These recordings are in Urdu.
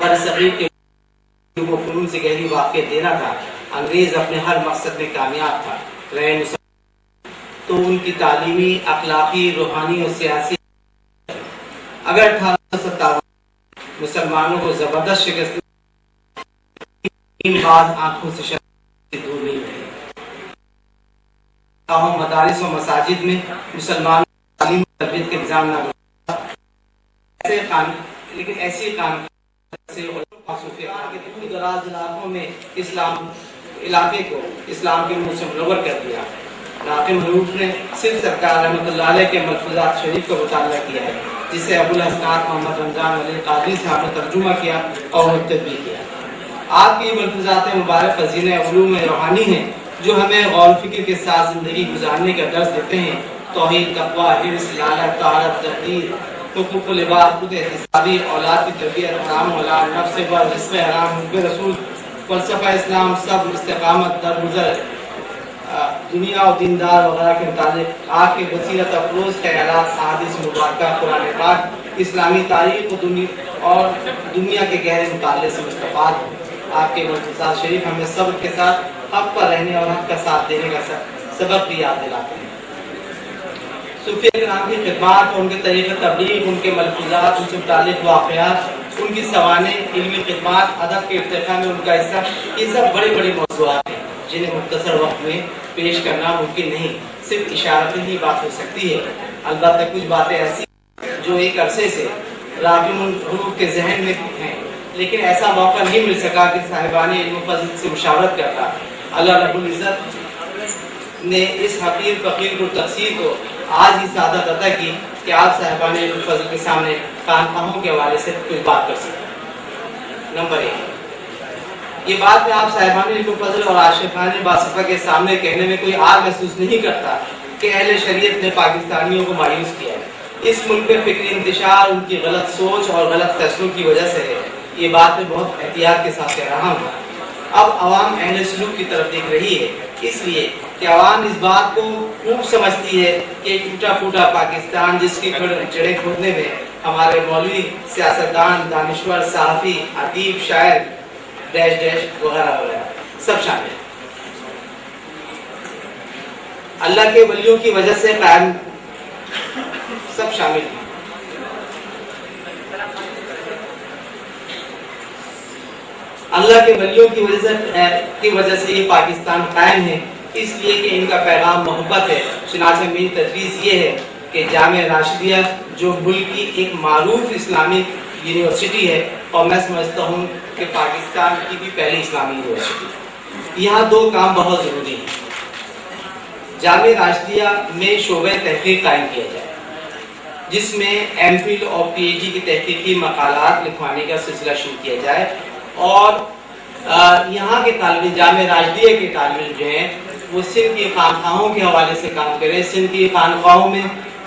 برصغیر کے وہ فنون سے گہری واقع دینا تھا. انگریز اپنے ہر مقصد میں کامیاب تھا. تو ان کی تعلیمی، اخلاقی، روحانی اور سیاسی اگر 1857 مسلمانوں کو زبردست شکست بعد آنکھوں سے دور نہیں رہی. مدارس و مساجد میں مسلمانوں کی تعلیم و تربیت کے نظام نہ لیکن ایسی قانون سے دور دراز علاقوں میں علاقے کو اسلام کے نور سے منور کر دیا. ناقم حروف نے صرف سرکار رحمۃ اللہ علیہ کے ملفوظات شریف کا مطالعہ کیا ہے، جسے ابو الحسنات محمد رمضان علی قادری صاحب نے ترجمہ کیا اور تدبیر کیا. آپ کی ملفوظات مبارک خزینہ علوم روحانی ہیں جو ہمیں غور و فکر کے ساتھ زندگی گزارنے کا درس دیتے ہیں. توحید، تقوی، حرص، لالچ، طاعت، تقدیر، حقوق العباد، خود احتسابی، اولاد کی تربیت، حرام حلال، نفس پر، رزق حرام، حب رسول، فلسفہ اسلام، صبر، استقامت، درگزر، دنیا و دیندار وغیرہ کے متعلق آپ کے بصیرت افروز خیالات، احادیث مبارکہ، قرآن پاک، اسلامی تاریخ اور دنیا کے گہرے مطالعے سے مستفاد ہوں. آپ کے ملفوظات شریف ہمیں صبر کے ساتھ حق پر رہنے اور حق کا ساتھ دینے کا سبق بھی یاد دلاتے ہیں. صوفیہ کرام کی خدمات اور ان کے طریقہ تبلیغ، ان کے ملفوظات، ان سے متعلق واقعات، ان کی سوانح، علمی خدمات، ادب کے ارتقاء میں ان کا حصہ، یہ سب بڑے بڑے موضوعات ہیں جنہیں مختصر وقت میں پیش کرنا ممکن نہیں. صرف اشارت ہی بات ہو سکتی ہے. البتہ کچھ باتیں ایسی جو ایک عرصے سے راغب الحروف کے ذہن میں ہیں، لیکن ایسا موقع نہیں مل سکا کہ صاحبان علم و فضل سے مشاورت کرتا. اللہ رب العزت نے اس حقیر فقیر کو تقصیر کو آج ہی سعادت عطا کی کہ آپ صاحبان علم و فضل کے سامنے خانقاہوں کے حوالے سے کچھ بات کر سکیں. نمبر 1، یہ بات میں آپ صاحبان علم و فضل اور عاشقان باصفہ کے سامنے کہنے میں کوئی آر محسوس نہیں کرتا کہ اہل شریعت نے پاکستانیوں کو مایوس کیا ہے. اس ملک میں فکری انتشار ان کی غلط سوچ اور غلط فیصلوں کی وجہ سے ہے. یہ بات میں بہت احتیاط کے ساتھ کہہ رہا ہوں. اب عوام اہل سلوک کی طرف دیکھ رہی ہے، اس لیے کہ عوام اس بات کو خوب سمجھتی ہے کہ ٹوٹا پھوٹا پاکستان جس کی جڑیں کھودنے میں ہمارے مولوی، سیاستدان، دانشور، صحافی، ادیب، شاعر ڈیش ڈیش وغیرہ وغیرہ سب شامل ہیں. اللہ کے ولیوں کی وجہ سے قائم سب شامل ہیں. اللہ کے ولیوں کی وجہ سے یہ پاکستان قائم ہے، اس لیے کہ ان کا پیغام محبت ہے. چنانچہ میری تجویز یہ ہے کہ جامعہ راشدیہ جو ملک کی ایک معروف اسلامی یونیورسٹی ہے، اور میں سمجھتا ہوں کہ پاکستان کی بھی پہلی اسلامی یونیورسٹی، یہاں 2 کام بہت ضروری ہیں. جامعہ راشدیہ میں شعبہ تحقیق قائم کیا جائے جس میں ایم فل اور پی ایچ ڈی کی تحقیقی مقالات لکھوانے کا سلسلہ شروع کیا جائے، اور یہاں کے طالب جامعہ راشدیہ کے طالب جو ہیں وہ سندھ کی خانقاہوں کے حوالے سے کام کریں. سندھ کی خانقاہوں میں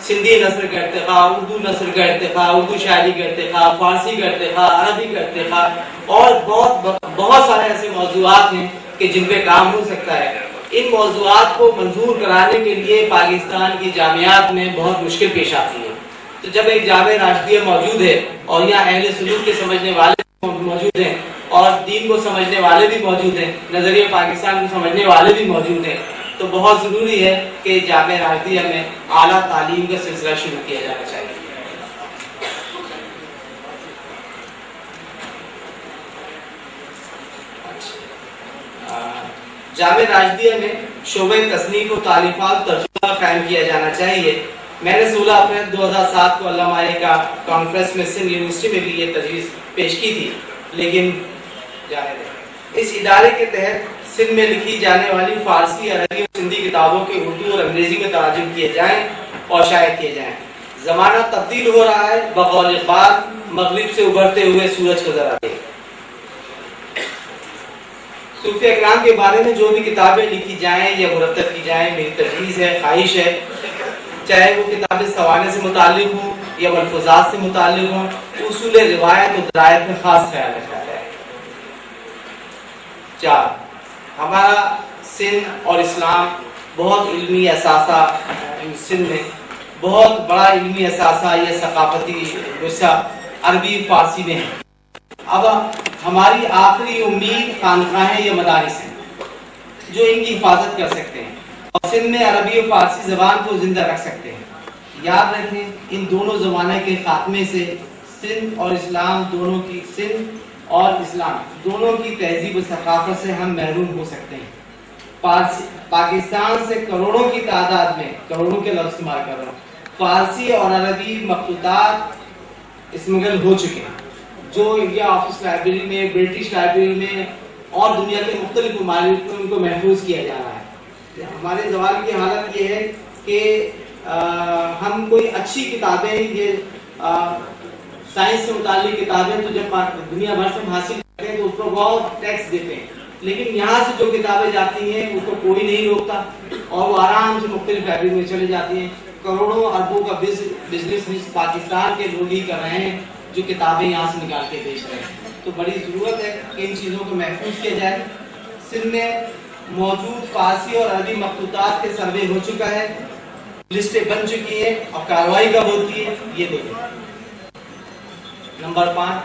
سندھی نثر کا ارتقاء، اردو نثر کا ارتقاء، اردو شاعری کا ارتقاء، فارسی کا ارتقاء، عربی کا ارتقاء، اور بہت سارے ایسے موضوعات ہیں کہ جن پہ کام ہو سکتا ہے. ان موضوعات کو منظور کرانے کے لیے پاکستان کی جامعات میں بہت مشکل پیش آتی ہے. تو جب ایک جامعہ راشدیہ موجود ہے اور یہاں اہل سلوک کے سمجھنے والے موجود ہیں اور دین کو سمجھنے والے بھی موجود ہیں، نظریہ پاکستان کو سمجھنے والے بھی موجود ہیں، تو بہت ضروری ہے کہ جامعہ راشدیہ میں اعلیٰ تعلیم کا سلسلہ شروع کیا جانا چاہیے. جامعہ راشدیہ میں شعبہ تصنیف و تالیفات ترجمہ قائم کیا جانا چاہیے. میں نے 16 اپریل 2007 کو علامہ کا کانفرنس میں سندھ یونیورسٹی میں بھی یہ تجویز پیش کی تھی، لیکن اس ادارے کے تحت سندھ میں لکھی جانے والی فارسی، عربی اور سندھی کتابوں کے اردو اور انگریزی میں ترجمے کیے جائیں اور شائع کیے جائیں. زمانہ تبدیل ہو رہا ہے، بقول اقبال مغرب سے ابھرتے ہوئے سورج کو ذرا دیکھ. صوفیہ اکرام کے بارے میں جو بھی کتابیں لکھی جائیں یا مرتب کی جائیں، میری تجویز ہے، خواہش ہے، چاہے وہ کتابیں سوانح سے متعلق ہوں یا ملفوظات سے متعلق ہوں، اصول روایت و درایت میں خاص خیال رکھا جائے. 4، ہمارا سندھ اور اسلام بہت علمی اثاثہ، سندھ میں بہت بڑا علمی اثاثہ یا ثقافتی ورثہ عربی فارسی میں ہے. اب ہماری آخری امید خانقاہیں یا مدارس ہیں جو ان کی حفاظت کر سکتے ہیں اور سندھ میں عربی و فارسی زبان کو زندہ رکھ سکتے ہیں. یاد رکھیں ان دونوں زبانوں کے خاتمے سے سندھ اور اسلام دونوں کی تہذیب و ثقافت سے ہم محروم ہو سکتے ہیں. پاکستان سے کروڑوں کی تعداد میں, کروڑوں کے لفظ استعمال کر رہا ہوں, فارسی اور عربی مخطوطات اسمگل ہو چکے ہیں جو انڈیا آفس لائبریری میں, برٹش لائبریری میں اور دنیا کے مختلف ممالک میں ان کو محفوظ کیا جا رہا ہے. ہمارے زوال کی حالت یہ ہے کہ ہم کوئی اچھی کتابیں, یہ سائنس سے متعلق کتابیں تو جب دنیا بھر سے ہم حاصل کرتے ہیں تو اس کو بہت ٹیکس دیتے ہیں, لیکن یہاں سے جو کتابیں جاتی ہیں اس کو کوئی نہیں روکتا اور وہ آرام سے مختلف لائبریری میں چلے جاتی ہیں. کروڑوں اربوں کا بزنس پاکستان کے لوگ ہی کر رہے ہیں جو کتابیں یہاں سے نکال کے بیچ رہے ہیں. تو بڑی ضرورت ہے کہ ان چیزوں کو محفوظ کیا جائے. سندھ میں موجود فارسی اور عربی مخطوطات کے سروے ہو چکا ہے, لسٹیں بن چکی ہیں اور کارروائی کب ہوتی ہے یہ دیکھیں. نمبر 5,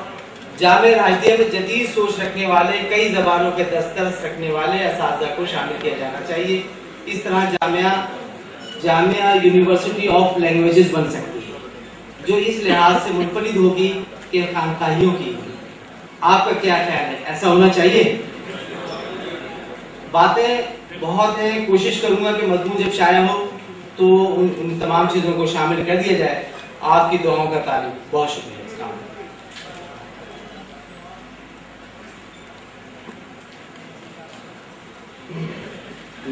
جامعہ راہدیہ میں جدید سوچ رکھنے والے, کئی زبانوں کے دسترس رکھنے والے اساتذہ کو شامل کیا جانا چاہیے. اس طرح جامعہ یونیورسٹی آف لینگویجز بن سکتی ہے جو اس لحاظ سے منفرد ہوگی کہ خانقاہیوں کی. آپ کا کیا خیال ہے, ایسا ہونا چاہیے؟ باتیں بہت ہیں, کوشش کروں گا کہ مضمون جب شائع ہو تو ان تمام چیزوں کو شامل کر دیا جائے. آپ کی دعاؤں کا تعلق. بہت شکریہ.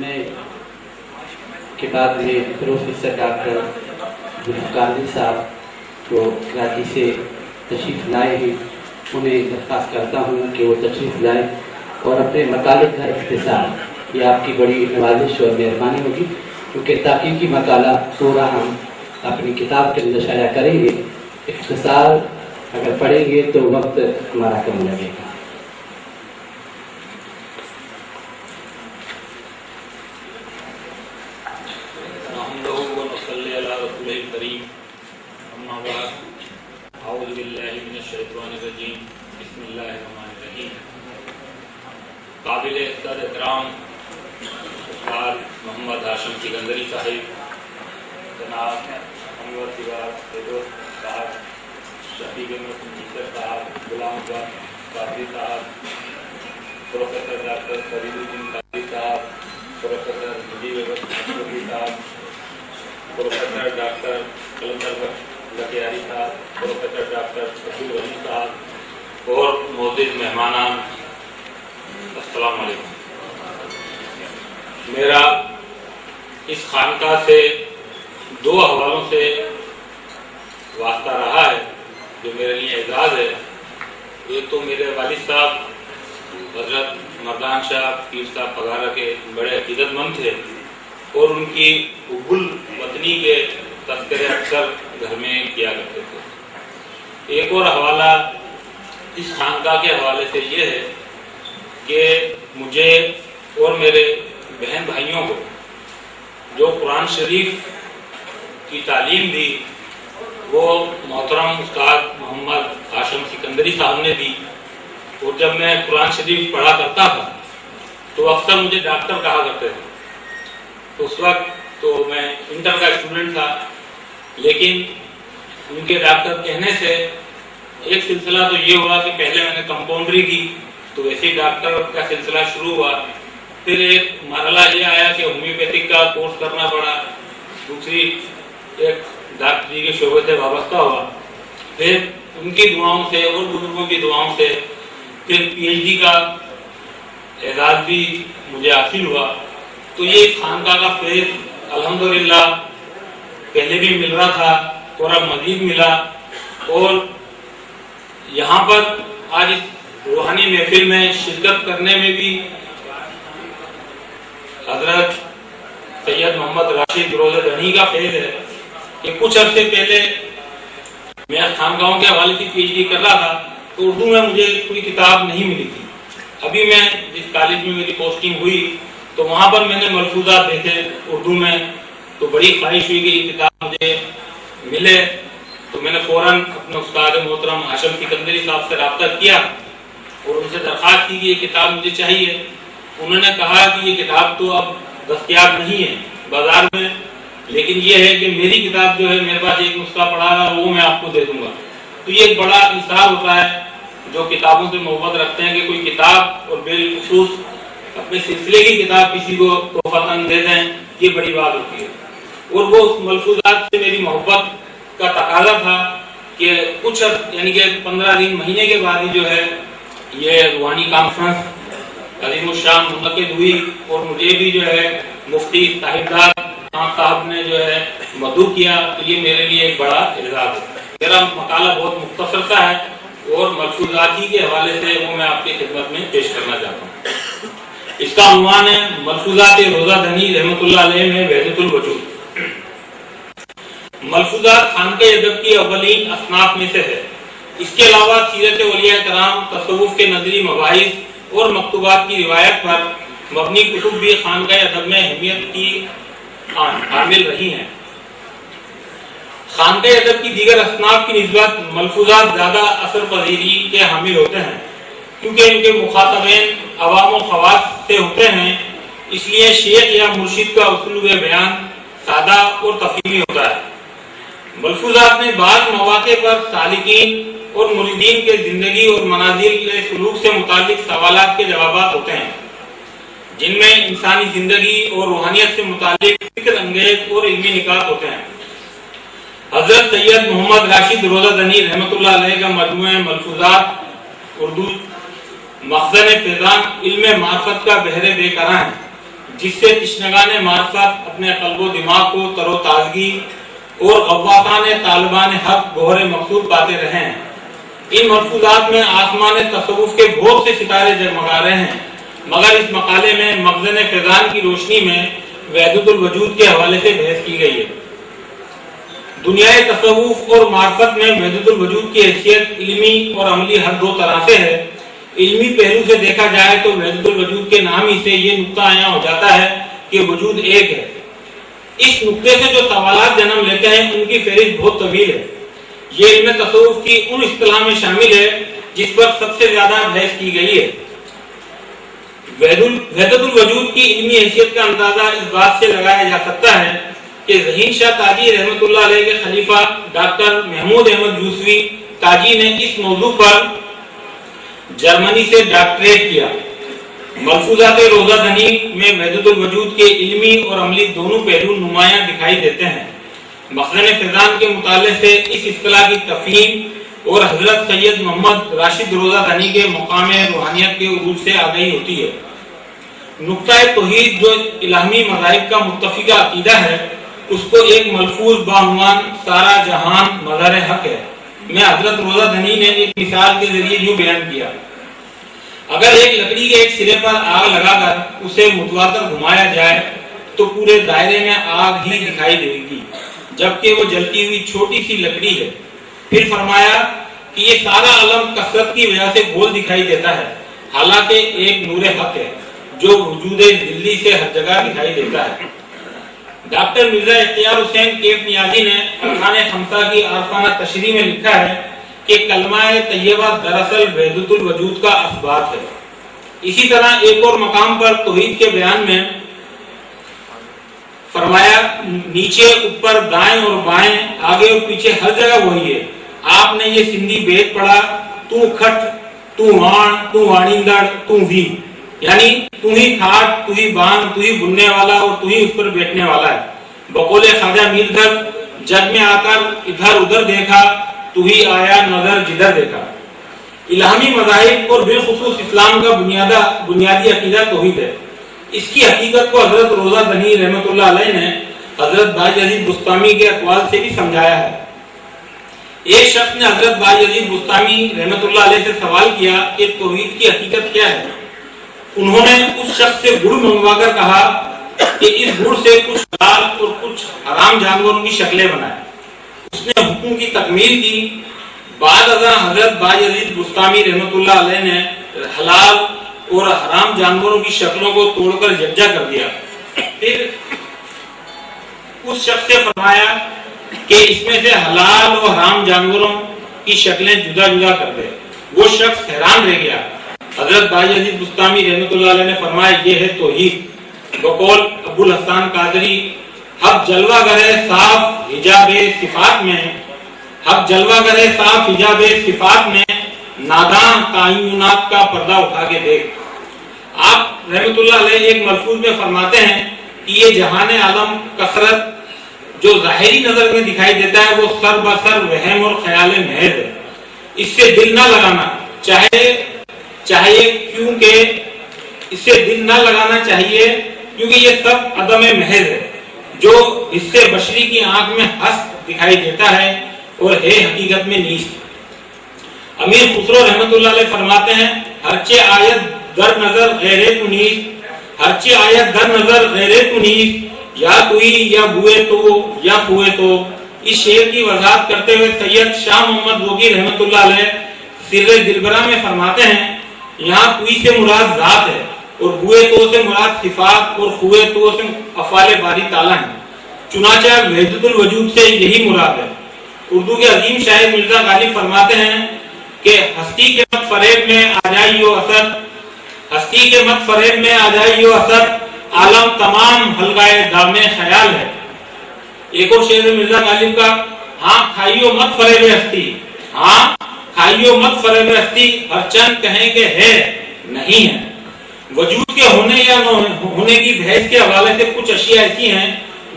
میں کتاب میں پروفیسر ڈاکٹر ذوالفقار صاحب کو کراچی سے تشریف لائے ہیں, انہیں درخواست کرتا ہوں کہ وہ تشریف لائیں اور اپنے مقالے کا اختصار, یہ آپ کی بڑی نوازش اور مہربانی ہوگی کیونکہ تحقیقی مقالہ پورا ہم اپنی کتاب کے اندر شائع کریں گے, اختصار اگر پڑھیں گے تو وقت ہمارا کم لگے گا. قابل احترام استاد محمد ہاشم سکندری صاحب, جناب انور فردوس صاحب, شفیق احمد مشیر صاحب, غلام قادری صاحب, پروفیسر ڈاکٹر فرید الدین قادری صاحب, پروفیسر مجیب احمد صاحب, پروفیسر ڈاکٹر قلندر بخش لکھیاری صاحب, پروفیسر ڈاکٹر عبدالغنی صاحب اور معزز مہمانان, السلام علیکم. میرا اس خانقاہ سے 2 حوالوں سے واسطہ رہا ہے جو میرے لیے اعزاز ہے. ایک تو میرے والد صاحب حضرت مردان شاہ پیر صاحب پگارہ کے بڑے عقیدت مند تھے اور ان کی حب الوطنی کے تذکرے اکثر گھر میں کیا کرتے تھے. ایک اور حوالہ اس خانقاہ کے حوالے سے یہ ہے کہ مجھے اور میرے بہن بھائیوں کو جو قرآن شریف کی تعلیم دی وہ محترم استاد محمد ہاشم سکندری صاحب نے دی. اور جب میں قرآن شریف پڑھا کرتا تھا تو اکثر مجھے ڈاکٹر کہا کرتے تھے. تو اس وقت تو میں انٹر کا اسٹوڈنٹ تھا, لیکن ان کے ڈاکٹر کہنے سے ایک سلسلہ تو یہ ہوا کہ پہلے میں نے کمپاؤنڈری کی تو ویسے ڈاکٹر کا سلسلہ شروع ہوا. پھر ایک مرحلہ یہ آیا کہ ہومیوپیتھک کا کورس کرنا پڑا, دوسری ایک ڈاکٹری کے شعبے سے وابستہ ہوا. پھر ان کی دعاؤں سے اور بزرگوں کی دعاؤں سے پھر پی ایچ ڈی کا اعزاز بھی مجھے حاصل ہوا. تو یہ خانقاہ کا فیض الحمدللہ پہلے بھی مل رہا تھا اور اب مزید ملا. اور یہاں پر آج اس روحانی محفل میں شرکت کرنے میں بھی حضرت سید محمد راشد روز دہنی کا فیض ہے کہ کچھ عرصے پہلے میں خانقاہوں کے حوالے سے پی ایچ ڈی کر رہا تھا تو اردو میں مجھے کوئی کتاب نہیں ملی تھی. ابھی میں جس کالج میں میری پوسٹنگ ہوئی تو وہاں پر میں نے ملفوظات دیکھے اردو میں, تو بڑی خواہش ہوئی کہ یہ کتاب مجھے ملے. تو میں نے فوراً اپنے استاد محترم ہاشم سکندری صاحب سے رابطہ کیا اور ان سے درخواست کی کہ یہ کتاب مجھے چاہیے. انہوں نے کہا کہ یہ کتاب تو اب دستیاب نہیں ہے بازار میں، لیکن یہ ہے کہ میری کتاب جو ہے میرے پاس ایک نسخہ پڑا ہے وہ میں آپ کو دے دوں گا. تو یہ ایک بڑا انصاف ہوتا ہے جو کتابوں سے محبت رکھتے ہیں کہ کوئی کتاب اور بالخصوص اپنے سلسلے کی کتاب کسی کو تحفۃً دے دیں، یہ بڑی بات ہوتی ہے. اور وہ ملفوظات سے میری محبت کا تقاضا تھا کہ کچھ یعنی کہ 15 دن مہینے کے بعد ہی جو ہے یہ روحانی کانفرنس عظیم الشان منعقد ہوئی اور مجھے بھی جو ہے مفتی صاحبزاد خان صاحب نے جو ہے مدعو کیا. تو یہ میرے لیے ایک بڑا اعزاز ہے. میرا مقالہ بہت مختصر سا ہے اور ملفوظاتی کے حوالے سے وہ میں آپ کی خدمت میں پیش کرنا چاہتا ہوں. اس کا عنوان ہے ملفوظات روزہ دنی رحمۃ اللہ علیہ میں وحدت الوجود. ملفوظات خانقہ ادب کی اولین اصناف میں سے ہے. اس کے علاوہ سیرت اولیاء کرام، تصوف کے نظری مباحث اور مکتوبات کی روایت پر مبنی کتب بھی خانقہ ادب میں اہمیت کی حامل رہی ہیں. خانقہ ادب کی دیگر اصناف کی نسبت ملفوظات زیادہ اثر پذیری کے حامل ہوتے ہیں کیونکہ ان کے مخاطبین عوام و خواص سے ہوتے ہیں. اس لیے شیخ یا مرشد کا اسلوب بیان سادہ اور تفہیمی ہوتا ہے. ملفوظات میں بعض مواقع پر سالکین اور مریدین کے زندگی اور منازل کے سلوک سے متعلق سوالات کے جوابات ہوتے ہیں جن میں انسانی زندگی اور روحانیت سے متعلق فکر انگیز اور علمی نکات ہوتے ہیں. حضرت سید محمد راشد روزہ دنی رحمۃ اللہ علیہ کا مجموعہ ملفوظات اردو مخزن فیضان علم معرفت کا بحر بے کراں ہے جس سے تشنگان معرفت اپنے قلب و دماغ کو تر و تازگی اور غواصان طالبان حق گوہر مقصود پاتے رہے ہیں. ان ملفوظات میں آسمان تصوف کے بہت سے ستارے جگمگا رہے ہیں مگر اس مقالے میں مخزن فیضان کی روشنی میں وحدت الوجود کے حوالے سے بحث کی گئی ہے. دنیا تصوف اور معرفت میں وحدت الوجود کی حیثیت علمی اور عملی ہر دو طرح سے ہے. علمی پہلو سے دیکھا جائے تو وحدت الوجود کے نام ہی سے یہ نقطہ عیاں ہو جاتا ہے کہ وجود ایک ہے. اس نقطے سے جو سوالات جنم لیتے ہیں ان کی فہرست بہت طویل ہے. یہ علم تصوف کی ان اصطلاح میں شامل ہے جس پر سب سے زیادہ بحث کی گئی ہے. وحدت الوجود کی علمی حیثیت کا اندازہ اس بات سے لگایا جا سکتا ہے کہ ذہین شاہ تاجی رحمۃ اللہ علیہ کے خلیفہ ڈاکٹر محمود احمد یوسفی تاجی نے اس موضوع پر جرمنی سے ڈاکٹریٹ کیا. ملفوظات روزہ دنی میں وحدت الوجود کے علمی اور عملی دونوں پہلو نمایاں دکھائی دیتے ہیں. مخزن فیضان کے مطالعے سے اس اصطلاح کی تفہیم اور حضرت سید محمد راشد روزہ دنی کے مقام روحانیت کے عروج سے آگاہی ہوتی ہے. نقطہ توحید جو الہامی مذاہب کا متفقہ عقیدہ ہے اس کو ایک ملفوظ بعنوان سارا جہان مظہر حق ہے میں حضرت روزہ دنی نے ایک مثال کے ذریعے یوں بیان کیا. اگر ایک لکڑی کے ایک سرے پر آگ لگا کر اسے متواتر گھمایا جائے تو پورے دائرے میں آگ ہی دکھائی دے گی جبکہ وہ جلتی ہوئی چھوٹی سی لکڑی ہے. پھر فرمایا کہ یہ سارا عالم کثرت کی وجہ سے گول دکھائی دیتا ہے حالانکہ ایک نور حق ہے جو وجود دلی سے ہر جگہ دکھائی دیتا ہے. ڈاکٹر مرزا اختیار حسین کیف نیازی نے ارکان خمسہ کی عارفانہ تشریح میں لکھا ہے کہ کلمہ طیبہ دراصل وحدت الوجود کا اثبات ہے. اسی طرح ایک اور مقام پر توحید کے بیان میں فرمایا نیچے اوپر دائیں اور بائیں آگے اور پیچھے ہر جگہ وہی ہے. آپ نے یہ سندھی بیت پڑھا تو کھٹ تو وان تو وانیندڑ تو بھی یعنی تو ہی کھاٹ تو ہی بان تو ہی بننے والا اور تو ہی اس پر بیٹھنے والا ہے. بقول خواجہ میردر جگ میں آ کر ادھر ادھر دیکھا تو ہی آیا نظر جدھر دیکھا. الہامی مذاہب اور بالخصوص اسلام کا بنیادی عقیدہ توحید ہے. اس کی حقیقت کو حضرت روزہ دنی رحمۃ اللہ علیہ نے حضرت بائی یزید بستامی کے اقوال سے بھی سمجھایا ہے. ایک شخص نے حضرت بائی یزید بستامی رحمۃ اللہ علیہ سے سوال کیا کہ توحید کی حقیقت کیا ہے. انہوں نے اس شخص سے گڑ منگوا کر کہا کہ اس گڑ سے کچھ حلال اور کچھ حرام جانوروں کی شکلیں بنائے. اس نے حکم کی تکمیل کی. بعد ازاں حضرت بائی یزید بستامی رحمۃ اللہ علیہ نے حلال اور حرام جانوروں کی شکلوں کو توڑ کر یکجا کر دیا. پھر اس شخص سے فرمایا کہ اس میں سے حلال اور حرام جانوروں کی شکلیں جدا جدا کر دے. وہ شخص حیران رہ گیا حضرت بائی عزیز بستامی رحمۃ اللہ علیہ نے فرمایا یہ ہے توحید۔ بقول ابو الحسن قادری، حق جلوہ گر ہے صاف حجاب صفات میں، حق جلوہ گر ہے صاف حجاب صفات میں، ناداں تعینات کا پردہ اٹھا کے دیکھ۔ آپ رحمۃ اللہ علیہ ایک ملفوظ میں فرماتے ہیں کہ یہ جہان عالم کثرت جو ظاہری نظر میں دکھائی دیتا ہے وہ سر بسر وہم اور خیال محض ہے، اس سے دل نہ لگانا چاہیے کیونکہ یہ سب عدم محض ہے جو اس سے بشری کی آنکھ میں ہست دکھائی دیتا ہے اور ہے حقیقت میں نیست۔ امیر خسرو رحمۃ اللہ علیہ فرماتے ہیں ہرچہ آیت در نظر غیر تنیز، ہرچہ آیت در نظر غیر تنیز، یا کوئی یا بوئے تو یا ہوئے تو۔ اس شعر کی وضاحت کرتے ہوئے سید شاہ محمد وگی رحمۃ اللہ علیہ سر دلبرہ میں فرماتے ہیں یہاں کوئی سے مراد ذات ہے اور بوئے تو سے مراد صفات اور ہوئے تو سے افعال باری تعالیٰ ہیں، چنانچہ وحدت الوجود سے یہی مراد ہے۔ اردو کے عظیم شاعر مرزا غالب فرماتے ہیں کہ ہستی کے مت فریب میں آ جائیو اثر، ہستی کے مت فریب میں آ جائیو اثر، عالم تمام حلقائے دام خیال ہے۔ ایک اور شعر مرزا غالب کا، ہاں کھائیو مت فریب ہستی، ہاں کھائیو مت فریب ہستی، ہر چند کہیں کہ ہے نہیں ہے۔ وجود کے ہونے یا نہ ہونے کی بحث کے حوالے سے کچھ اشیاء ایسی ہیں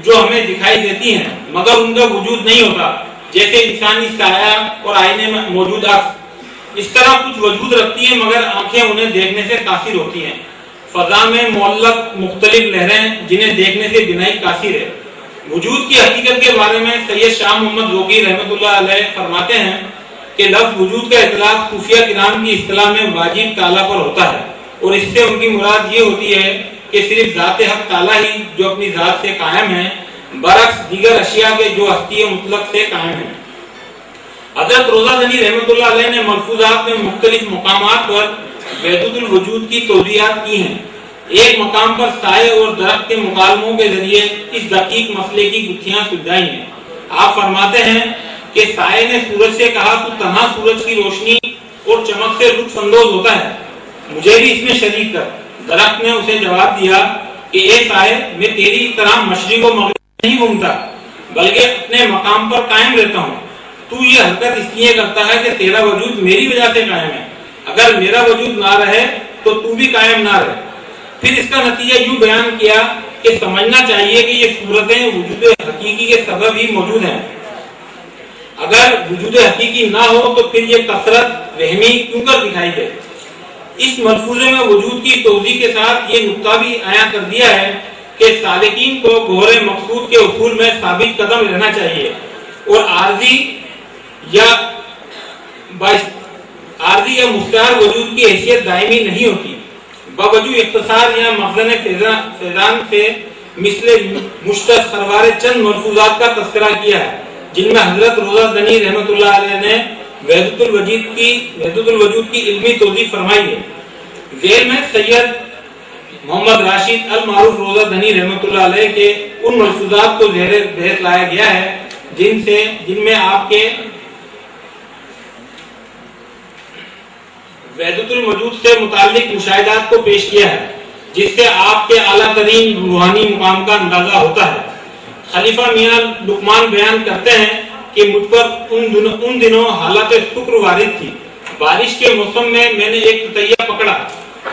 جو ہمیں دکھائی دیتی ہیں مگر ان کا وجود نہیں ہوتا، جیسے انسانی سایہ اور آئینے میں موجود عکس۔ اس طرح کچھ وجود رکھتی ہیں مگر آنکھیں انہیں دیکھنے سے قاصر ہوتی ہیں۔ فضا میں معلق مختلف لہریں جنہیں دیکھنے سے بینائی قاصر ہے۔ وجود کی حقیقت کے بارے میں سید شاہ محمد وگی رحمۃ اللہ علیہ فرماتے ہیں کہ لفظ وجود کا اطلاق صوفیہ کرام کی اصطلاح میں واجب تعالیٰ پر ہوتا ہے اور اس سے ان کی مراد یہ ہوتی ہے کہ صرف ذات حق تعالیٰ ہی جو اپنی ذات سے قائم ہے، برعکس دیگر اشیاء کے جو ہستی مطلق سے قائم ہیں۔ حضرت روزہ دنی رحمۃ اللہ علیہ نے ملفوظات میں مختلف مقامات پر وحدت الوجود کی توضیحات کی ہیں۔ ایک مقام پر سائے اور درخت کے مکالموں کے ذریعے اس دقیق مسئلے کی گتھیاں سلجھائی ہیں۔ آپ فرماتے ہیں کہ سائے نے سورج سے کہا تو تنہا سورج کی روشنی اور چمک سے لطف اندوز ہوتا ہے، مجھے بھی اس میں شریک کر۔ درخت نے اسے جواب دیا کہ اے سائے، میں تیری طرح مشرق و مغرب نہیں گھومتا بلکہ اپنے مقام پر قائم رہتا ہوں۔ تو یہ حرکت اس لیے کرتا ہے کہ تیرا وجود میری وجہ سے قائم ہے، اگر میرا وجود نہ رہے تو تو بھی قائم نہ رہے۔ پھر اس کا نتیجہ یوں بیان کیا کہ سمجھنا چاہیے کہ یہ صورتیں وجود حقیقی کے سبب ہی موجود ہیں، اگر وجود حقیقی نہ ہو تو پھر یہ کثرت وہمی کیوں کر دکھائی دے۔ اس ملفوظے میں وجود کی توضیح کے ساتھ یہ نقطہ بھی عیاں کر دیا ہے کہ سالکین کو گوہر مقصود کے اصول میں ثابت قدم رہنا چاہیے اور عارضی یا مستعار وجود کی حیثیت دائمی نہیں ہوتی۔ باوجود اختصار یا مخزن فیضان سے مثل مشتق سروار چند ملفوظات کا تذکرہ کیا ہے جن میں حضرت روزہ دنی رحمۃ اللہ علیہ نے وحدت الوجود کی علمی توضیح فرمائی ہے۔ ذیل میں سید محمد راشد المعروف روزہ دنی رحمۃ اللہ علیہ کے ان ملفوظات کو زیر بحث لایا گیا ہے جن میں آپ کے وحدت الوجود سے متعلق مشاہدات کو پیش کیا ہے، جس سے آپ کے اعلیٰ ترین روحانی مقام کا اندازہ ہوتا ہے۔ خلیفہ میاں لقمان بیان کرتے ہیں کہ مجھ پر ان دنوں حالت شکر وارد تھی۔ بارش کے موسم میں نے ایک تتیہ پکڑا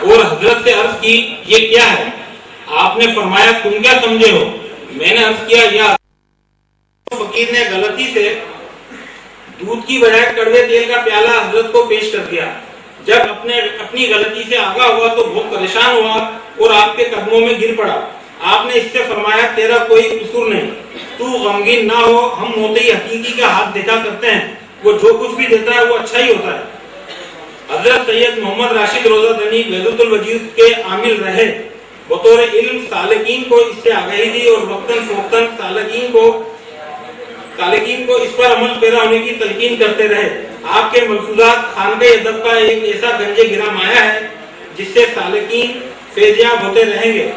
اور حضرت سے عرض کی یہ کیا ہے؟ آپ نے فرمایا تم کیا سمجھے ہو؟ میں نے عرض کیا یا فقیر نے غلطی سے دودھ کی بجائے کڑوے تیل کا پیالہ حضرت کو پیش کر دیا۔ جب اپنی غلطی سے آگاہ ہوا تو بہت پریشان ہوا اور آپ کے قدموں میں گر پڑا۔ آپ نے اس سے فرمایا تیرا کوئی قصور نہیں، تو غمگین نہ ہو، ہم موتی حقیقی کا ہاتھ دیکھا کرتے ہیں، وہ جو کچھ بھی دیتا ہے وہ اچھا ہی ہوتا ہے۔ حضرت سید محمد راشد روزہ دنی وحدت الوجود کے عامل رہے، بطور علم سالکین کو اس سے آگاہی دی اور وقتاً فوقتاً سالکین کو اس پر عمل پیرا ہونے کی تلقین کرتے رہے۔ آپ کے ملفوظات خانقہ ادب کا ایک ایسا گنج گرا مایا ہے جس سے سالکین فیضیاب ہوتے رہیں گے۔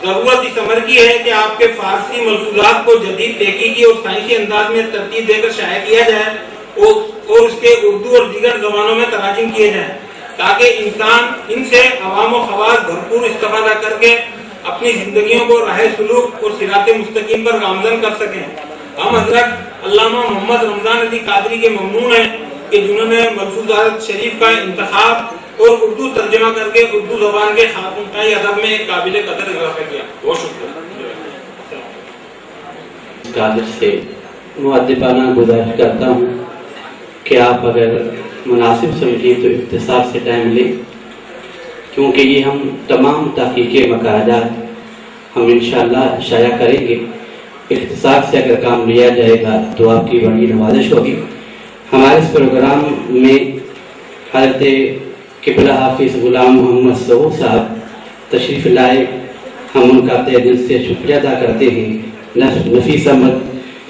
ضرورت اس امر کی ہے کہ آپ کے فارسی ملفوظات کو جدید تحقیقی اور سائنسی انداز میں ترتیب دے کر شائع کیا جائے اور اس کے اردو اور دیگر زبانوں میں تراجم کیے جائیں تاکہ انسان ان سے عوام و خواص بھرپور استفادہ کر کے اپنی زندگیوں کو راہ سلوک اور صراط مستقیم پر گامزن کر سکیں۔ ہم حضرت علامہ محمد رمضان علی قادری کے ممنون ہیں کہ جنہوں نے ملفوظات شریف کا انتخاب اور اردو ترجمہ کر کے اردو زبان کے خاکساری ادب میں ایک قابل قدر اضافہ کیا۔ بہت شکریہ۔ قادر سے مؤدبانہ گزارش کرتا ہوں کہ آپ اگر مناسب سمجھیں تو اختصار سے ٹائم لیں، کیونکہ یہ ہم تمام تحقیقی مقالات ہم انشاءاللہ شائع کریں گے۔ اختصار سے اگر کام لیا جائے گا تو آپ کی بڑی نوازش ہوگی۔ ہمارے اس پروگرام میں حضرت قبلہ حافظ غلام محمد سعود صاحب تشریف لائے، ہم ان کا تہ دل سے شکریہ ادا کرتے ہیں۔ نفیس احمد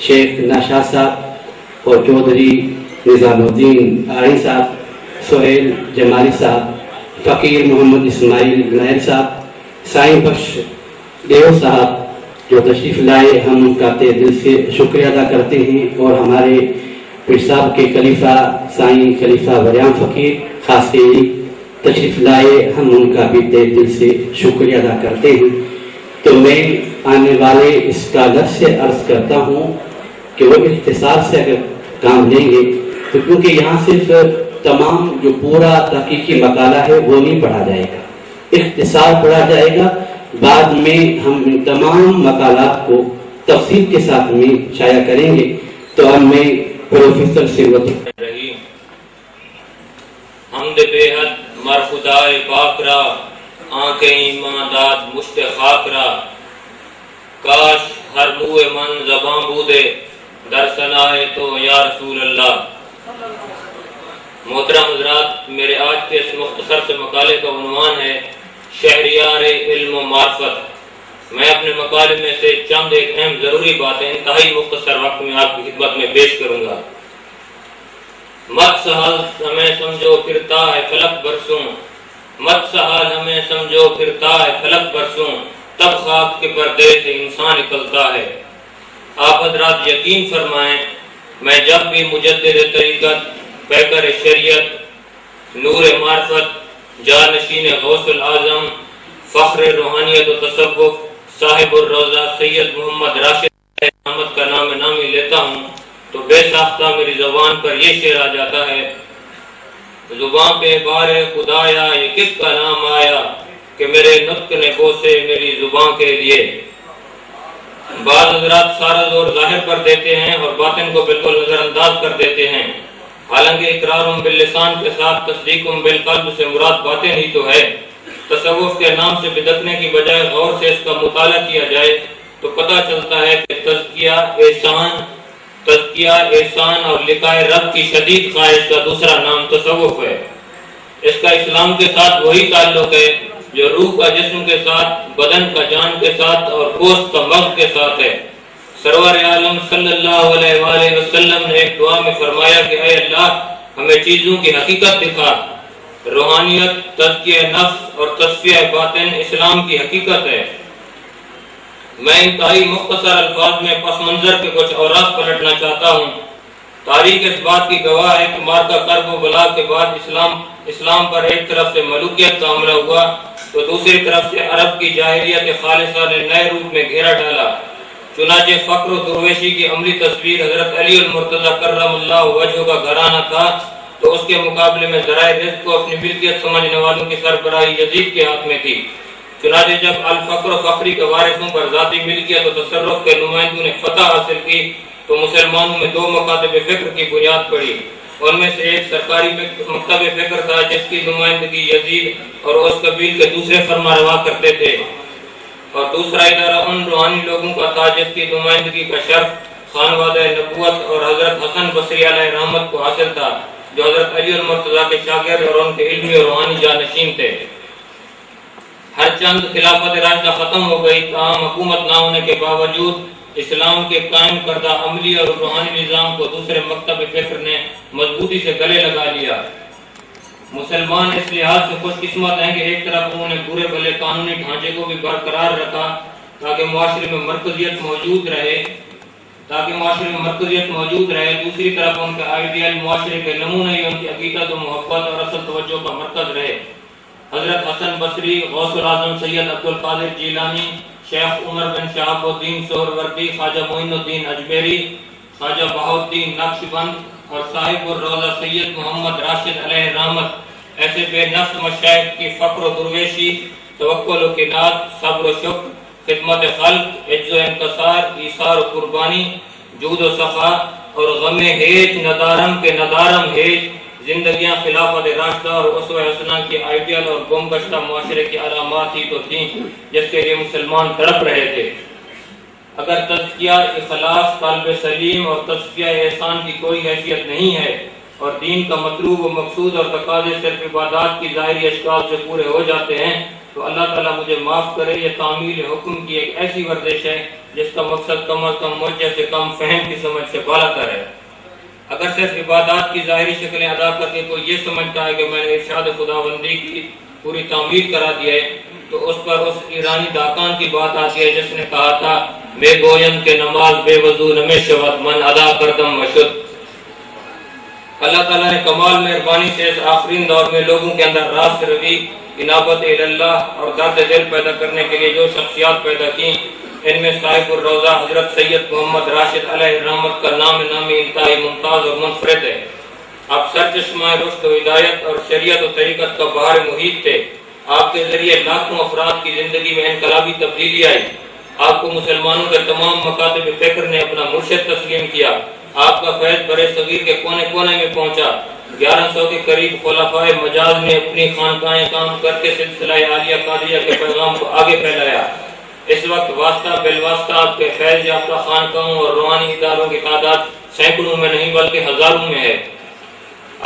شیخ ناشاد صاحب اور چودھری نظام الدین آئین صاحب، سہیل جمالی صاحب، فقیر محمد اسماعیل گلائر صاحب، سائیں بخش دیو صاحب جو تشریف لائے، ہم ان کا تہ دل سے شکریہ ادا کرتے ہیں۔ اور ہمارے پیر صاحب کے خلیفہ سائیں خلیفہ وریان فقیر خاص تشریف لائے، ہم ان کا بھی تہ دل سے شکریہ ادا کرتے ہیں۔ تو میں آنے والے اسکالر سے عرض کرتا ہوں کہ وہ اختصار سے اگر کام لیں گے تو کیونکہ یہاں صرف تمام جو پورا تحقیقی مقالہ ہے وہ نہیں پڑھا جائے گا، اختصار پڑھا جائے گا، بعد میں ہم ان تمام مقالات کو تفصیل کے ساتھ میں شائع کریں گے۔ تو اب میں پروفیسر سے رحیم حمد بے حد مر خدائے پاک را، آنکھیں ایمان داد مشت خاک را، کاش ہر منہ من زباں بودے در ثنائے تو یا رسول اللہ۔ محترم حضرات، میرے آج کے اس مختصر سے مقالے کا عنوان ہے شہریار علم و معرفت۔ میں اپنے مقالے میں سے چند ایک اہم ضروری باتیں انتہائی مختصر وقت میں آپ کی خدمت میں پیش کروں گا۔ مت سہل ہمیں سمجھو پھرتا ہے فلک برسوں، مت سہل ہمیں سمجھو پھرتا ہے فلک برسوں، تب خاک کے پردے سے انسان نکلتا ہے۔ آپ حضرات یقین فرمائیں، میں جب بھی مجدد طریقت، پیکر شریعت، نور معرفت، جانشین غوث العظم، فخر روحانیت و تصوف، صاحب الروضہ سید محمد راشد احمد کا نام نامی لیتا ہوں تو بے ساختہ میری زبان پر یہ شعر آ جاتا ہے، زبان پہ بار خدایا یہ کس کا نام آیا کہ میرے نطق نے بوسے میری زبان کے لیے۔ بعض حضرات سارا زور ظاہر پر دیتے ہیں اور باطن کو بالکل نظر انداز کر دیتے ہیں، حالانکہ اقرارم باللسان کے ساتھ تصدیقم بالقلب سے مراد باطن ہی تو ہے۔ تصوف کے نام سے بدکنے کی بجائے غور سے اس کا مطالعہ کیا جائے تو پتہ چلتا ہے کہ تزکیہ احسان اور لقاء رب کی شدید خواہش کا دوسرا نام تصوف ہے۔ اس کا اسلام کے ساتھ وہی تعلق ہے جو روح کا جسم کے ساتھ، بدن کا جان کے ساتھ اور گوشت کا مغز کے ساتھ ہے۔ سرور عالم صلی اللہ علیہ وآلہ وسلم نے ایک دعا میں فرمایا کہ اے اللہ ہمیں چیزوں کی حقیقت دکھا۔ روحانیت، تزکیہ نفس اور تصفیہ باطن اسلام کی حقیقت ہے۔ میں انتہائی مختصر الفاظ میں پس منظر کے کچھ اوراق پلٹنا چاہتا ہوں۔ تاریخ اس بات کی گواہ ہے کہ مارکہ کرب و بلا کے بعد اسلام پر ایک طرف سے ملوکیت کا حملہ ہوا تو دوسری طرف سے عرب کی جاہلیت خالصہ نے نئے روپ میں گھیرا ڈالا۔ چنانچہ فقر و درویشی کی عملی تصویر حضرت علی المرتضی کرم اللہ وجہہ کا گھرانہ تھا تو اس کے مقابلے میں ذرائع رزق کو اپنی ملکیت سمجھنے والوں کی سربراہی یزید کے ہاتھ میں تھی۔ چنانچہ جب الفقر و فقری کے وارثوں پر ذاتی ملکیت و تصرف کے نمائندوں نے فتح حاصل کی تو مسلمانوں میں دو مکاتب فکر کی بنیاد پڑی۔ ان میں سے ایک سرکاری مکتب فکر تھا جس کی نمائندگی یزید اور اس قبیل کے دوسرے فرما روا کرتے تھے، اور دوسرا ادارہ ان روحانی لوگوں کا تھا جس کی نمائندگی کا شرف خانوادہ نبوت اور حضرت حسن بصری علیہ رحمت کو حاصل تھا جو حضرت علی المرتضی کے شاگرد اور ان کے علمی اور روحانی جانشین تھے۔ ہر چند خلافت راشدہ ختم ہو گئی تاہم حکومت نہ ہونے کے باوجود اسلام کے قائم کردہ عملی اور روحانی نظام کو دوسرے مکتب فکر نے مضبوطی سے گلے لگا لیا۔ مسلمان اس لحاظ سے خوش قسمت ہیں کہ ایک طرف انہوں نے برے بھلے قانونی ڈھانچے کو بھی برقرار رکھا تاکہ معاشرے میں مرکزیت موجود رہے، تاکہ معاشرے میں مرکزیت موجود رہے، دوسری طرف ان کے آئیڈیل معاشرے کے نمونے ان کی عقیدت و محبت اور اصل توجہ کا مرکز رہے۔ حضرت حسن بصری، غوث العظم سید عبدالقادر جیلانی، شیخ عمر بن شہاب الدین سہروردی، خواجہ معین الدین اجمیری، خواجہ بہاؤالدین نقشبند اور صاحب الروضہ سید محمد راشد علیہ رحمت ایسے بے نفس مشائخ کی فقر و درویشی، توکل و قناعت، صبر و شکر، خدمت خلق، عجز و انکسار، ایثار و قربانی، جود و سخا اور غم ہیج ندارم کے ندارم ہیج زندگیاں خلافت راشدہ اور اسوہ حسنہ کی آئیڈیل اور گم گشتہ معاشرے کی علامات ہی تو تھیں جس کے لیے مسلمان تڑپ رہے تھے۔ اگر تزکیہ اخلاص، قلب سلیم اور تزکیہ احسان کی کوئی حیثیت نہیں ہے اور دین کا مطلوب و مقصود اور تقاضے صرف عبادات کی ظاہری اشکال سے پورے ہو جاتے ہیں تو اللہ تعالیٰ مجھے معاف کرے، یہ تعمیل حکم کی ایک ایسی ورزش ہے جس کا مقصد کم از کم مرجع سے کم فہم کی سمجھ سے بالاتر ہے۔ اگر صرف عبادات کی ظاہری شکلیں ادا کر کے کوئی یہ سمجھتا ہے کہ میں نے ارشاد خداوندی کی پوری تعمیل کرا دی ہے تو اس پر اس ایرانی داکان کی بات آتی ہے جس نے کہا تھا بے گوین کے نماز بے وضو نمی شود من ادا کردم وشد۔ اللہ تعالیٰ نے کمال مہربانی سے اس آخرین دور میں لوگوں کے اندر راست روی، انابت اللہ اور درد دل پیدا کرنے کے لیے جو شخصیات پیدا کی، ان میں صاحب الروضہ حضرت سید محمد راشد علیہ رحمت کا نام نامی انتہائی ممتاز اور منفرد ہے۔ آپ سرچشمہ رشد و ہدایت اور شریعت و طریقت کا بحر محیط تھے۔ آپ کے ذریعے لاکھوں افراد کی زندگی میں انقلابی تبدیلی آئی۔ آپ کو مسلمانوں کے تمام مکاتب فکر نے اپنا مرشد تسلیم کیا۔ آپ کا فیض برے صغیر کے کونے کونے میں پہنچا۔ 1100 کے قریب خلفائے مجاز نے اپنی خانقاہیں کام کر کے سلسلہ عالیہ قادریہ کے پیغام کو آگے پھیلایا۔ اس وقت واسطہ بالواسطہ آپ کے فیض یافتہ خانقاہوں اور روحانی اداروں کی تعداد سینکڑوں میں نہیں بلکہ ہزاروں میں ہے۔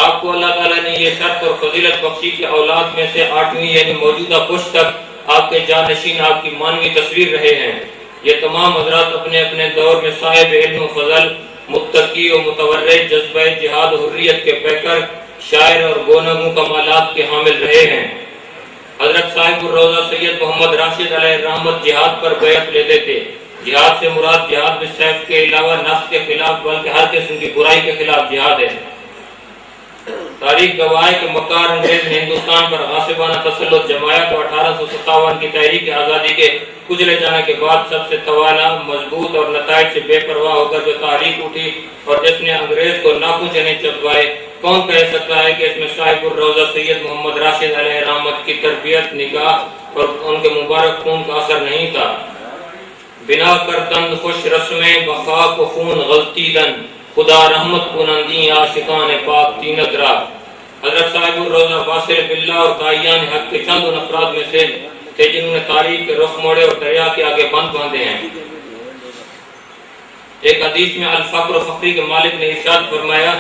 آپ کو اللہ تعالیٰ نے یہ شرف اور فضیلت بخشی کہ اولاد میں سے 8ویں یعنی موجودہ پشت تک آپ کے جانشین آپ کی مانوی تصویر رہے ہیں۔ یہ تمام حضرات اپنے اپنے دور میں صاحب علم و فضل، متقی و متورع، جذبہ جہاد و حریت کے پیکر، شاعر اور گونگو کمالات کے حامل رہے ہیں۔ حضرت صاحب الروضہ سید محمد راشد علیہ رحمت جہاد پر بیعت لیتے تھے۔ جہاد سے مراد جہاد بالسیف کے علاوہ نفس کے خلاف بلکہ ہر قسم کی برائی کے خلاف جہاد ہے۔ تاریخ گواہ ہے کہ مکار انگریز نے ہندوستان پر غاصبانہ تسلط جمایا تو 1857 کی تحریک آزادی کے کچلے جانے کے بعد سب سے توانا، مضبوط اور نتائج سے بے پرواہ ہو کر جو تحریک اٹھی اور جس نے انگریز کو ناخن سے نہیں چبوائے، کون کہہ سکتا ہے کہ اس میں صاحب الروضہ سید محمد راشد علیہ رحمت کی تربیت، نگاہ اور ان کے مبارک خون کا اثر نہیں تھا۔ بنا کر دند خوش رسمیں بخاک و خون غلطی دن، خدا رحمت کنندی عاشقان پاک تینت را۔ حضرت صاحب الروضہ واصل باللہ اور داعیان حق کے چند ان افراد میں سے تھے جنہوں نے تاریخ کے رخ موڑے اور دریا کے آگے بند باندھے ہیں۔ ایک حدیث میں الفقر و فقری کے مالک نے ارشاد فرمایا،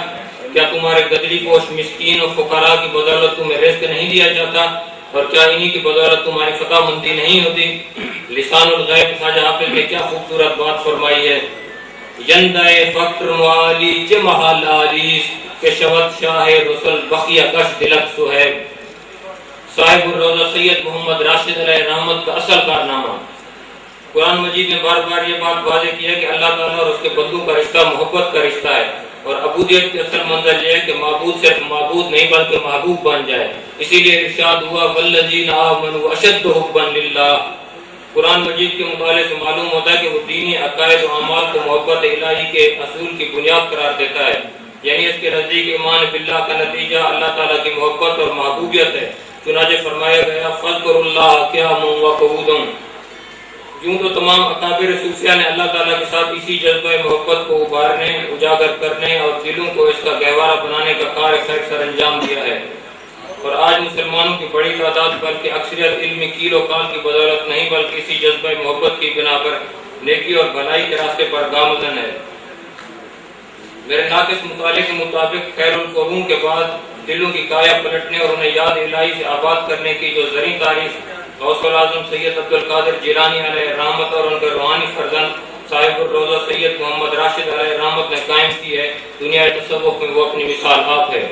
کیا تمہارے گدری پوش مسکین و فقراء کی بدولت تمہیں رزق نہیں دیا جاتا اور کیا انہی کی بدولت تمہاری فتح مندی نہیں ہوتی؟ لسان الغیب خواجہ حافظ نے کیا خوبصورت بات فرمائی ہے، یندائے فقر والی جمحال آلیس کہ شوت شاہ رسول بقیہ کش دلک سہیب۔ صاحب الروضہ سید محمد راشد علیہ رحمت کا اصل کارنامہ، قرآن مجید نے بار بار یہ بات واضح کی ہے کہ اللہ تعالیٰ اور اس کے بندوں کا رشتہ محبت کا رشتہ ہے اور عبودیت کے اصل منظر یہ ہے کہ معبود صرف معبود نہیں بلکہ محبوب بن جائے۔ اسی لیے ارشاد ہوا والذین آمنوا اشد حبا للہ۔ قرآن مجید کے مطالعے سے معلوم ہوتا ہے کہ وہ دینی عقائد و اعمال کو محبت الہی کے اصول کی بنیاد قرار دیتا ہے، یعنی اس کے نزدیک ایمان باللہ کا نتیجہ اللہ تعالیٰ کی محبت اور محبوبیت ہے۔ چنانچہ فرمایا گیا فاذکروا اللہ قیاما وقعودا۔ یوں تو تمام اکابر صوفیاء نے اللہ تعالیٰ کے ساتھ اسی جذبہ محبت کو ابھارنے، اجاگر کرنے اور دلوں کو اس کا گہوارہ بنانے کا کار خیر سر انجام دیا ہے۔ اور آج مسلمانوں کی بڑی تعداد بلکہ اکثریت علمی کیل و کال کی بدولت نہیں بلکہ اسی جذبہ محبت کی بنا پر نیکی اور بھلائی کے راستے پر گامزن ہے۔ میرے ناقص مطالعے کے مطابق خیر القرون کے بعد دلوں کی کایا پلٹنے اور انہیں یاد الہی سے آباد کرنے کی جو زرعی تاریخ غوث العظم سید عبدالقادر جیلانی علیہ رحمت اور ان کے روحانی فرزند صاحب الروضہ سید محمد راشد علیہ رحمت نے قائم کی ہے، دنیا تصوف میں وہ اپنی مثال آپ ہے۔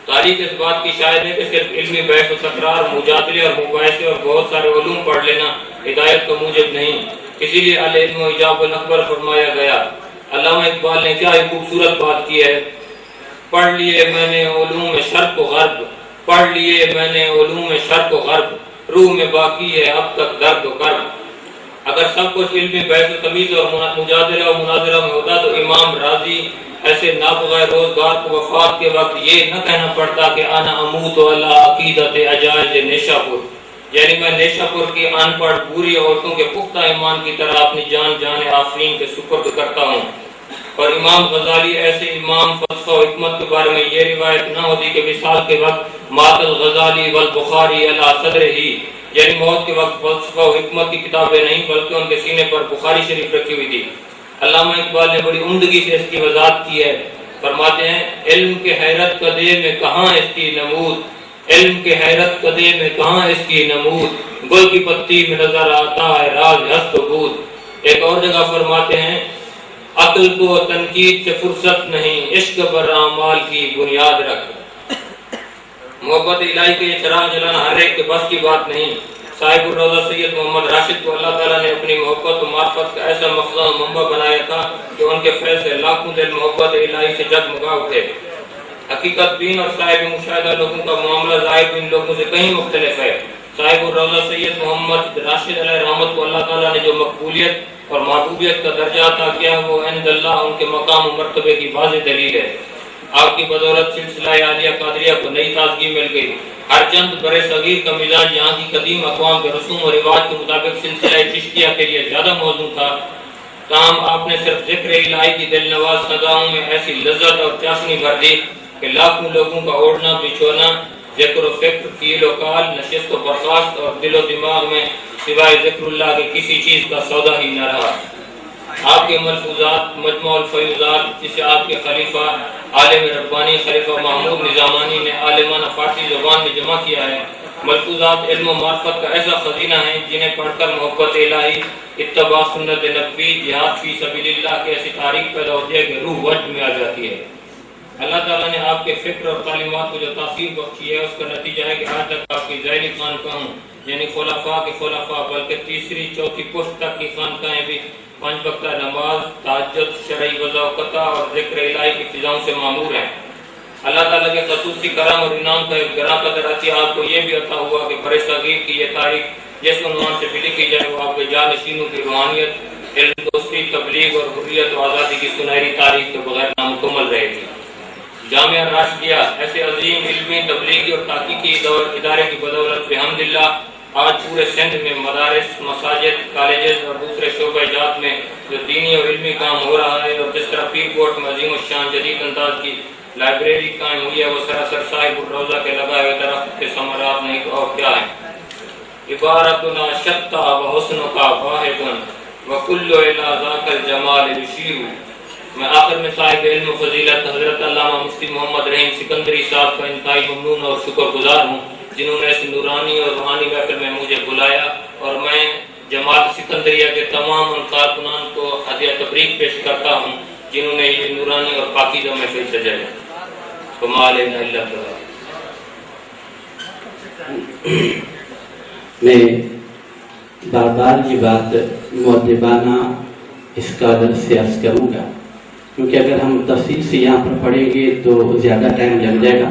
تاریخ اس بات کی شاہد ہے کہ صرف علمی بحث و تکرار، مجادلے اور مباحثے اور بہت سارے علوم پڑھ لینا ہدایت کا موجب نہیں، اسی لیے العلم حجاب الاکبر فرمایا گیا۔ علامہ اقبال نے کیا ایک خوبصورت بات کی ہے، پڑھ لیے میں نے علوم شرق و غرب، پڑھ لیے میں نے علوم شرق و غرب، روح میں باقی ہے اب تک درد و کرب۔ اگر سب کچھ علم بحث و تمیز اور مجادلہ و مناظرہ میں ہوتا تو امام راضی ایسے نابغہ روزگار کو وفات کے وقت یہ نہ کہنا پڑتا کہ انا اموت علی عقیدت عجائز نیشہ پور، یعنی میں نیشہ پور کی ان پڑھ بوری عورتوں کے پختہ ایمان کی طرح اپنی جان آفرین کے سپرد کرتا ہوں۔ اور امام غزالی ایسے امام فلسفہ و حکمت کے بارے میں یہ روایت نہ ہوتی کہ وصال کے وقت مات الغزالی والبخاری علی صدرہ ہی، یعنی موت کے وقت فلسفہ و حکمت کی کتابیں نہیں بلکہ ان کے سینے پر بخاری شریف رکھی ہوئی تھی۔ علامہ اقبال نے بڑی عمدگی سے اس کی وضاحت کی ہے، فرماتے ہیں علم کے حیرت قدے میں کہاں اس کی نمود، علم کے حیرت قدے میں کہاں اس کی نمود، گل کی پتی میں نظر آتا ہے راز ہست و بود۔ ایک اور جگہ فرماتے ہیں عقل کو تنقید سے فرصت نہیں، عشق بر اعمال کی بنیاد رکھ۔ محبت الہی کے یہ چراغ جلانا ہر ایک کے بس کی بات نہیں۔ صاحب الروضہ سید محمد راشد کو اللہ تعالیٰ نے اپنی محبت و معرفت کا ایسا مخزن و منبع بنایا تھا کہ ان کے فیض سے لاکھوں دل محبت الہی سے جگمگا اٹھے۔ حقیقت بین اور صاحب مشاہدہ لوگوں کا معاملہ ظاہر بین لوگوں سے کہیں مختلف ہے۔ صاحب الروضہ سید محمد راشد علیہ رحمت کو اللہ تعالیٰ نے جو مقبولیت اور محبوبیت کا درجہ عطا کیا وہ عند اللہ ان کے مقام و مرتبے کی واضح دلیل ہے۔ آپ کی بدولت سلسلہ عالیہ قادریہ کو نئی تازگی مل گئی۔ ہر چند برے صغیر کا مزاج یہاں کی قدیم اقوام کے رسوم و رواج کے مطابق سلسلہ چشتیہ کے لیے زیادہ موزوں تھا، تاہم آپ نے صرف ذکر الہی کی دل نواز صداؤں میں ایسی لذت اور چاشنی بھر دی کہ لاکھوں لوگوں کا اوڑھنا بچھونا، ذکر و فکر، فیل و قال، نشست و برخاست اور دل و دماغ میں سوائے ذکر اللہ کے کسی چیز کا سودا ہی نہ رہا۔ آپ کے ملفوظات مجموع الفیوزات جسے آپ کے خلیفہ عالم ربانی خلیفہ محمود نظامانی نے عالمانہ فارسی زبان میں جمع کیا ہے، ملفوظات علم و معرفت کا ایسا خزینہ ہے جنہیں پڑھ کر محبت الہی، اتباع سنت نبوی، جہاد فی سبیل اللہ کی ایسی تاریخ پیدا ہوتی ہے کہ روح وجد میں آ جاتی ہے۔ اللہ تعالیٰ نے آپ کے فکر اور تعلیمات کو جو تاثیر بخشی ہے اس کا نتیجہ ہے کہ آج تک آپ کی ذیلی خانقاہوں یعنی خلفاء کے خلفاء بلکہ تیسری چوتھی پشت تک کی خانقاہیں بھی 5 وقتہ نماز، تہجد، شرعی وضع و قطع اور ذکر الہی کی فضاؤں سے معمور ہیں۔ اللہ تعالیٰ کے خصوصی کرم اور انعام کا ایک گراں قدر عطیہ آپ کو یہ بھی عطا ہوا کہ برِ صغیر کی یہ تاریخ جس عنوان سے بھی لکھی جائے وہ آپ کے جانشینوں کی روحانیت، علم، دوستی، تبلیغ اور حریت و آزادی کی سنہری تاریخ کے بغیر نامکمل رہے گی۔ جامعہ راشدیہ ایسے عظیم علمی، تبلیغی اور تحقیقی ادارے کی بدولت بحمدللہ آج پورے سندھ میں مدارس، مساجد، کالجز اور دوسرے شعبہ جات میں جو دینی اور علمی کام ہو رہا ہے، اور جس طرح پیر کوٹ میں عظیم الشان جدید انداز کی لائبریری قائم ہوئی ہے، وہ سراسر صاحب الروضہ کے لگائے ہوئے درخت کے ثمرات نہیں تو اور کیا ہے۔ عبارتنا شتیٰ وحسنک واحد وکل الی ذاک الجمال یشیر۔ میں آخر میں صاحب علم و فضیلت حضرت علامہ مفتی محمد رحیم سکندری صاحب کا انتہائی ممنون اور شکر گزار ہوں جنہوں نے اس نورانی اور روحانی محفل میں مجھے بلایا، اور میں جماعت سکندریہ کے تمام کارکنان کو ہدیہ تبریک پیش کرتا ہوں جنہوں نے یہ نورانی اور پاکیزہ محفل سجایا۔ کمال اللہ تعالی۔ میں بار بار یہ بات مؤدبانہ اس قدر سے عرض کروں گا کیونکہ اگر ہم تفصیل سے یہاں پر پڑھیں گے تو زیادہ ٹائم لگ جائے گا۔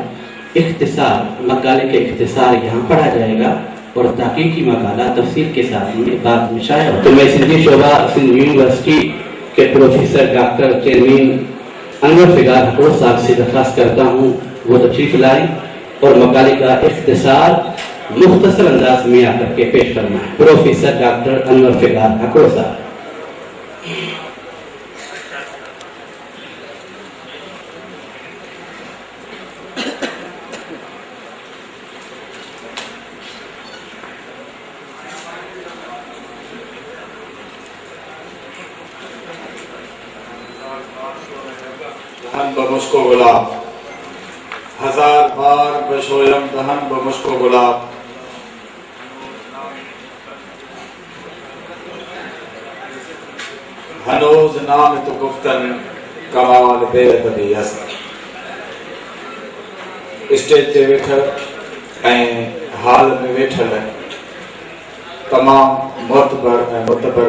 اختصار مقالے کے اختصار یہاں پڑھا جائے گا اور تحقیقی مقالہ تفصیل کے ساتھ میں بعد میں شائع ہوگا۔ تو میں سندھی شعبہ سندھ یونیورسٹی کے professor doctor chairman Anwar Figar حکوڑ صاحب سے درخواست کرتا ہوں وہ تشریف لائیں اور مقالے کا اختصار مختصر انداز میں آ کر کے پیش فرمائیں۔ پروفیسر ڈاکٹر انور فگار حکوڑ صاحب۔ دہن بمشک و گلاب، ہزار بار بشویم دہن بمشک و گلاب، ہنوز نام تو گفتن کمال بے ادبی است۔ اسٹیج تے ویٹھل حال میں ویٹھل تمام معتبر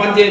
5